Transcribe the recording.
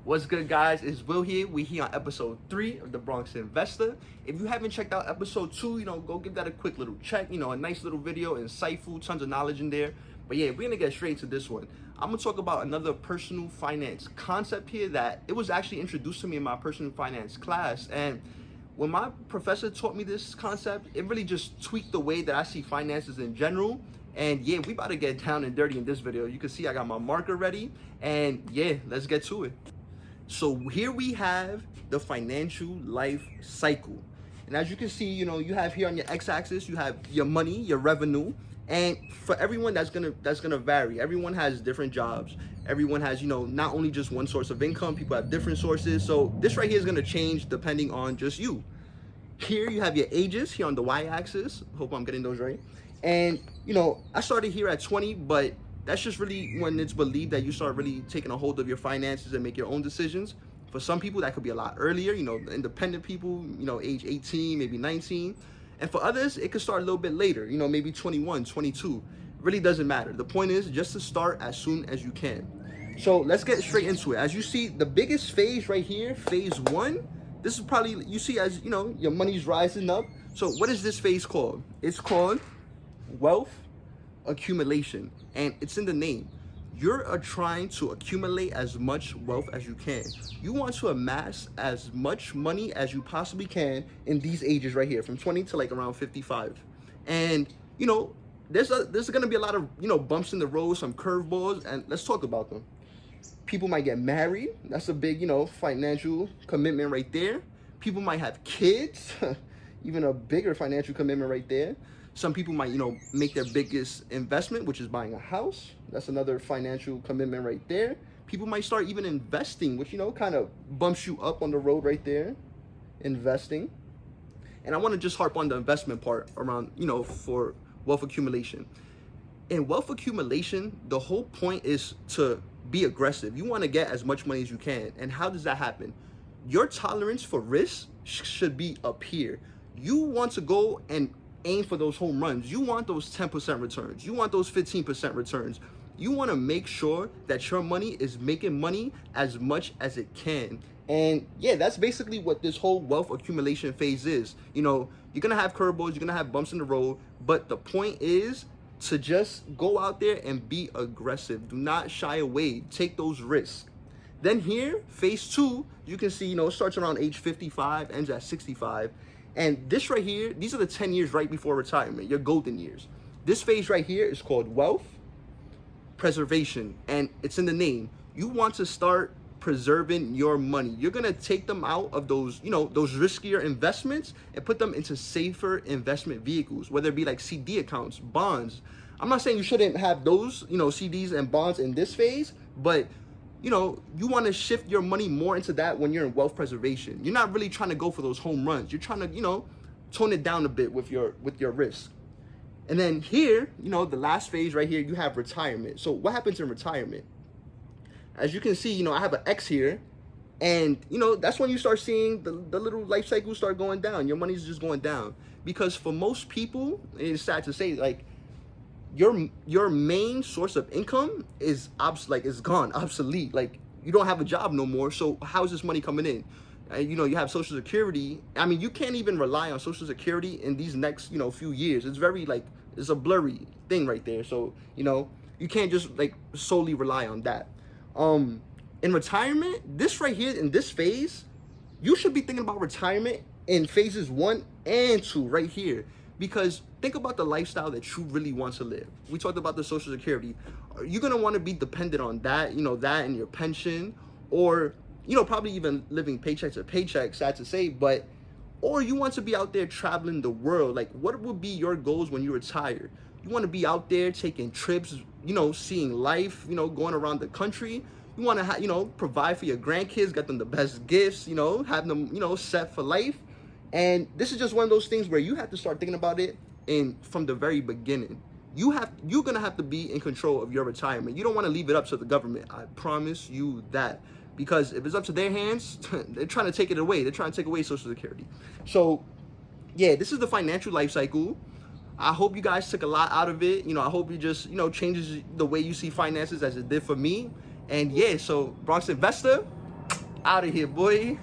What's good, guys? It's Will here. We here on episode 3 of the Bronx Investor. If you haven't checked out episode 2, go give that a quick little check. A nice little video, insightful, tons of knowledge in there. But yeah, we're gonna get straight into this one. I'm gonna talk about another personal finance concept here that it was actually introduced to me in my personal finance class. And when my professor taught me this concept, it really just tweaked the way that I see finances in general. And yeah, we about to get down and dirty in this video. You can see I got my marker ready. And yeah, let's get to it. So here we have the financial life cycle. And as you can see, you have here on your x-axis, you have your money, your revenue. And for everyone, that's gonna vary. Everyone has different jobs. Everyone has, not only just one source of income, people have different sources. So this right here is gonna change depending on just you. Here you have your ages here on the y-axis. Hope I'm getting those right. And, I started here at 20, but that's just really when it's believed that you start really taking a hold of your finances and make your own decisions. For some people, that could be a lot earlier, the independent people, age 18, maybe 19. And for others, it could start a little bit later, maybe 21, 22. It really doesn't matter. The point is just to start as soon as you can. So let's get straight into it. As you see, the biggest phase right here, phase 1, this is probably, you see as, your money's rising up. So what is this phase called? It's called wealth accumulation, and it's in the name. You're trying to accumulate as much wealth as you can. You want to amass as much money as you possibly can in these ages right here, from 20 to like around 55. And there's gonna be a lot of bumps in the road, some curveballs, and let's talk about them. People might get married. That's a big financial commitment right there. People might have kids, even a bigger financial commitment right there. Some people might, make their biggest investment, which is buying a house. That's another financial commitment right there. People might start even investing, which, kind of bumps you up on the road right there, investing. And I want to just harp on the investment part around, for wealth accumulation. In wealth accumulation, the whole point is to be aggressive. You want to get as much money as you can. And how does that happen? Your tolerance for risk should be up here. You want to go and aim for those home runs. You want those 10% returns. You want those 15% returns. You want to make sure that your money is making money as much as it can. And yeah, that's basically what this whole wealth accumulation phase is. You're going to have curveballs, you're going to have bumps in the road, but the point is to just go out there and be aggressive. Do not shy away. Take those risks. Then here, phase 2, you can see, starts around age 55, ends at 65. And this right here, these are the 10 years right before retirement, your golden years. This phase right here is called wealth preservation, and it's in the name. You want to start preserving your money. You're going to take them out of those, those riskier investments and put them into safer investment vehicles, whether it be like CD accounts, bonds. I'm not saying you shouldn't have those, CDs and bonds in this phase, but you want to shift your money more into that when you're in wealth preservation. You're not really trying to go for those home runs. You're trying to, tone it down a bit with your risk. And then here, the last phase right here, you have retirement. So what happens in retirement? As you can see, I have an X here, and that's when you start seeing the little life cycle start going down. Your money's just going down, because for most people, it's sad to say, like, your main source of income is gone, obsolete. Like, you don't have a job no more. So how's this money coming in? You have Social Security. I mean, you can't even rely on Social Security in these next few years. It's very it's a blurry thing right there. So you can't just solely rely on that. In retirement, this right here in this phase, you should be thinking about retirement in phases 1 and 2 right here. Because think about the lifestyle that you really want to live. We talked about the Social Security. You're going to want to be dependent on that, that and your pension, or, probably even living paycheck to paycheck, sad to say, or you want to be out there traveling the world. Like, what would be your goals when you retire? You want to be out there taking trips, seeing life, going around the country. You want to, provide for your grandkids, get them the best gifts, have them, set for life. And this is just one of those things where you have to start thinking about it from the very beginning. You're gonna have to be in control of your retirement. You don't want to leave it up to the government. I promise you that. Because if it's up to their hands, they're trying to take it away. They're trying to take away Social Security. So yeah, this is the financial life cycle. I hope you guys took a lot out of it. I hope it just, changes the way you see finances as it did for me. And yeah, so Bronx Investor, Out of here, boy.